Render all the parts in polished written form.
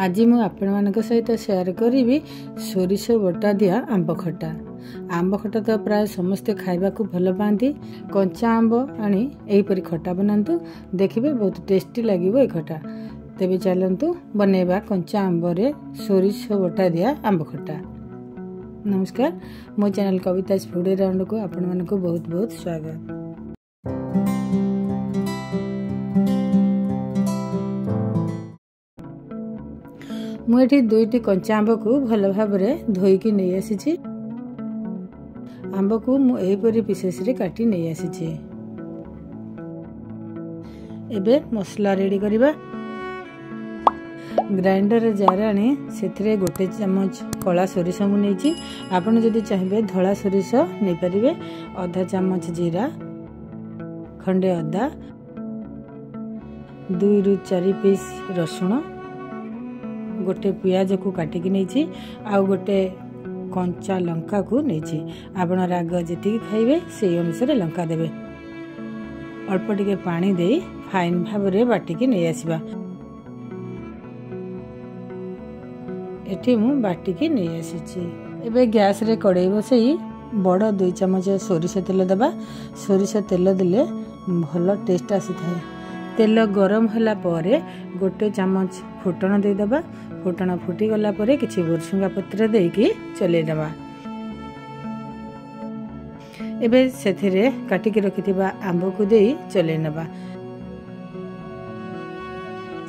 आज मु आपण सहित शेयर करी सोरिष बटा दिया आंब खटा। आंब खटा तो प्राय समस्ते खाइबा को भल पाती। कंचा आंब आनी एहीपरि खटा बनातु, देखिए बहुत टेस्टी लगे ये खटा। तेबे चलतु बनैबा कंचा आंब रे सोरिष बटा दिया आंब खटा। नमस्कार, मो चैनल कविताज फूड राउंड को आपण मानक बहुत बहुत स्वागत। मुझे दुईटी कंचा आंब को भल भाव धोईकी नहीं आसी। आंब को मुझे पीसेस रे काटी नहीं आसी। एबे मसला रेडी करिबा। ग्राइंडर जार आनी से गोटे चमच कला सोरिष मुझे आपड़ जदि चाहिए धला सोरिष नहीं पारे। आधा चामच जीरा, खंडे अदा, 2 ରୁ 4 पीस रसुण, गोटे पियाज को काटिकी नहीं, आउ गोटे कंचा लंका को नहीं। आपण राग जी खाइबे से अनुसार लंका देवे। अल्प टिके पानी दे फाइन भाव रे बाटिकी नहीं आसीबा। एठी मु बाटिकी नहीं आसीची। एबे गैस रे कड़ाई बसई बड़ 2 चमच सोरिष तेल दबा। सोरिष तेल दिले भल टेस्ट आसी थाए। तेल गरम होला परे गोटे चमच फुटण दे दबा। फुटण फुटी गला परे किछि बुरसुंगा पत्र देकी चले दबा। एबे सेथिरे काटिकी रखिथिबा आंब को देई चले नबा।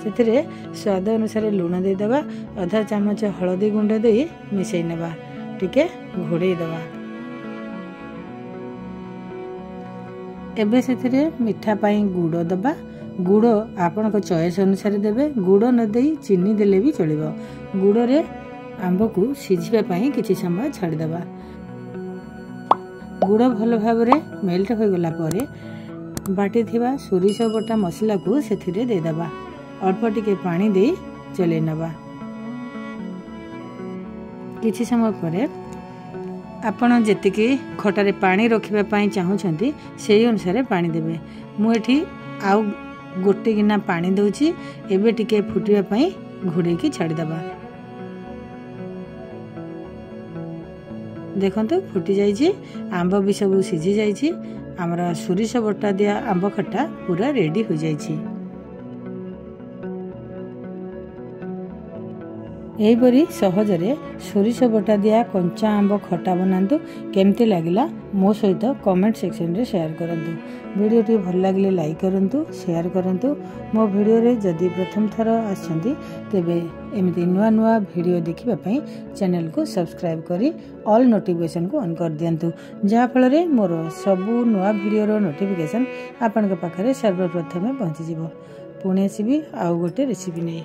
सेथिरे स्वाद अनुसार लूण दे दबा। आधा चामच हळदी गुंड देई मिसई नबा। टिके घोड़े दबा। एबे सेथिरे मिठा पाई गुड़ दबा। गुड़ आपण को चॉइस अनुसार देबे। गुड़ न देई चीनी देले भी चलिबो। गुड़ रे आंब को सिझिबा पई किछि समय छाडी दबा। गुड़ भल भाव रे मेल्ट हो गला परे बाटी थिबा सोरिष बटा मसला को सेथिरे दे दबा। अल्प टिके पानी दे चले नबा। किछि समय परे आपण जेतिकी खटारे पानी रखिबा पई चाहुछंती सेही अनुसार पानी देबे। मु एठी आउ गोटे गिना पानी दउची। एबे टिके फुटिबा पई घोड़े की छाडी दबा। देखंतु फुटी जाइछि। आंब भी सब सिझी जाइछि। हमरा सोरिष बटा दिया आंब खट्टा पूरा रेडी हो जाइछि। एहीपरि सहजरे सोरिष बटा दिया कंचा आंब खट्टा बनातु। केमती लागिला मो सहित कमेंट सेक्शन रे शेयर करंतु। वीडियो टी भल लागिले लाइक करंतु, शेयर करंतु। मो वीडियो रे जदि प्रथम थर आछंती तेबे एमिति नुआ नुआ वीडियो देखिबा पई चैनल को सब्सक्राइब करी ऑल नोटिफिकेशन को ऑन कर दियंतु। जहा फल रे मोर सबु नुआ वीडियो रो नोटिफिकेशन आपन के पाखरे सर्वप्रथमे पहुंची जिवो। पुणे आसीबी आउ गोटे रेसिपी नै।